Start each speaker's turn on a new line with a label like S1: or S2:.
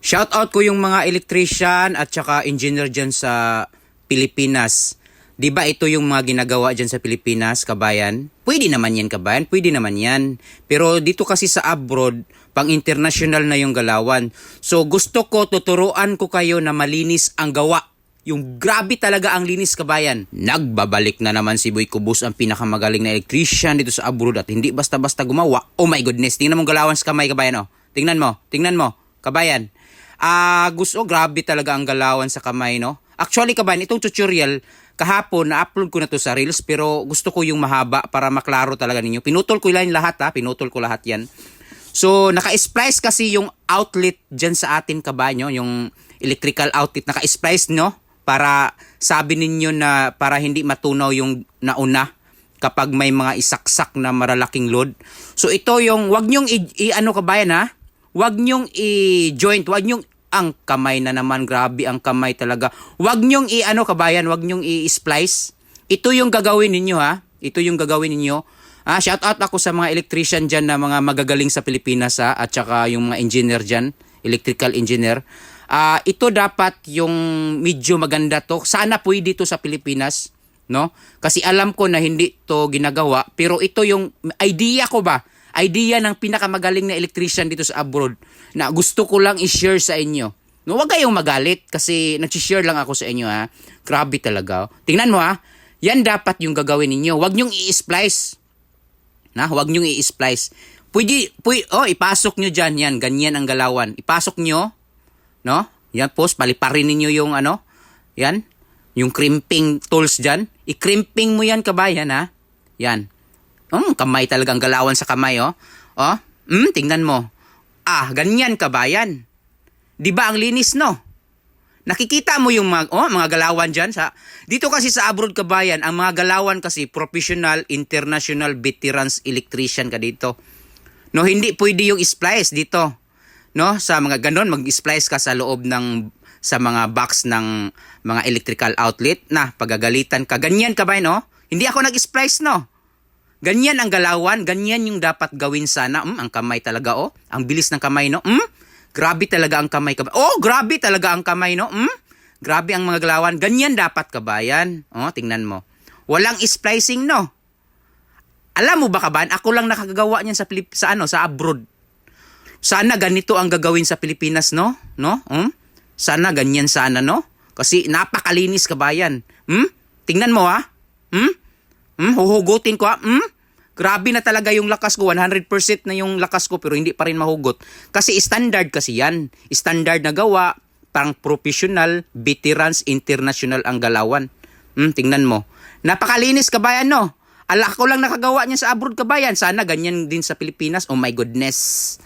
S1: Shoutout ko yung mga electrician at saka engineer dyan sa Pilipinas. Di ba ito yung mga ginagawa dyan sa Pilipinas, kabayan? Pwede naman yan, kabayan. Pwede naman yan. Pero dito kasi sa abroad, pang international na yung galawan. So gusto ko, tuturuan ko kayo na malinis ang gawa. Yung grabe talaga ang linis, kabayan. Nagbabalik na naman si Boy Kubus, ang pinakamagaling na electrician dito sa abroad at hindi basta-basta gumawa. Oh my goodness, tingnan mo galawan sa kamay, kabayan. Oh. Tingnan mo, kabayan. Grabe talaga ang galawan sa kamay, no? Actually, kabayan, itong tutorial, kahapon, na-upload ko na to sa Reels, pero gusto ko yung mahaba para maklaro talaga ninyo. Pinutol ko lang lahat, pinutol ko lahat yan. So, naka-splice kasi yung outlet dyan sa atin, kabayan, yung electrical outlet, naka-splice, no? Para sabi ninyo na para hindi matunaw yung nauna kapag may mga isaksak na maralaking load. So, ito yung, wag nyong kabayan, ha? Wag nyong i-joint, wag nyong ang kamay na naman, grabe ang kamay talaga. Wag nyong kabayan, wag nyong i-splice. Ito yung gagawin ninyo, ha? Ito yung gagawin ninyo. Shout out ako sa mga electrician dyan na mga magagaling sa Pilipinas, ha? At saka yung mga engineer dyan, electrical engineer. Ito dapat yung medyo maganda to. Sana pwede to sa Pilipinas, no? Kasi alam ko na hindi to ginagawa, pero ito yung idea ko ba? Idea ng pinakamagaling na electrician dito sa abroad na gusto ko lang i-share sa inyo. No, wag kayong magalit kasi nag-share lang ako sa inyo, ha. Grabe talaga. Tingnan mo, ha. Yan dapat yung gagawin ninyo. Wag nyong i-splice. Wag nyong i-splice. Pwede, ipasok nyo dyan. Yan, ganyan ang galawan. Ipasok nyo, no? Yan, paliparin ninyo yung yan, yung crimping tools dyan. I-crimping mo yan, kabayan, ha. Yan. Kamay talagang galawan sa kamay, oh. Tingnan mo. Ganyan, kabayan. Di ba ang linis, no? Nakikita mo yung mga galawan dyan. Dito kasi sa abroad, kabayan, ang mga galawan kasi professional, international, veterans, electrician ka dito. No, hindi pwede yung splice dito. No, sa mga ganon, mag-splice ka sa loob sa mga box ng mga electrical outlet na pagagalitan ka. Ganyan, kabayan, oh. Hindi ako nag-splice, no? Ganyan ang galawan, ganyan yung dapat gawin sana. Ang kamay talaga, oh. Ang bilis ng kamay, no? Grabe talaga ang kamay. Oh, grabe talaga ang kamay, no? Grabe ang mga galawan. Ganyan dapat, kabayan. Oh, tingnan mo. Walang splicing, no? Alam mo ba, kabayan? Ako lang nakagagawa niyan sa abroad. Sana ganito ang gagawin sa Pilipinas, no? Sana ganyan sana, no? Kasi napakalinis, kabayan. Tingnan mo, ha? Huhugutin ko, ha? Grabe na talaga yung lakas ko. 100% na yung lakas ko pero hindi pa rin mahugot. Kasi standard kasi yan. Standard na gawa, pang professional, veterans, international ang galawan. Tingnan mo. Napakalinis, kabayan, no? Ala ko lang nakagawa niya sa abroad, kabayan. Sana ganyan din sa Pilipinas. Oh my goodness.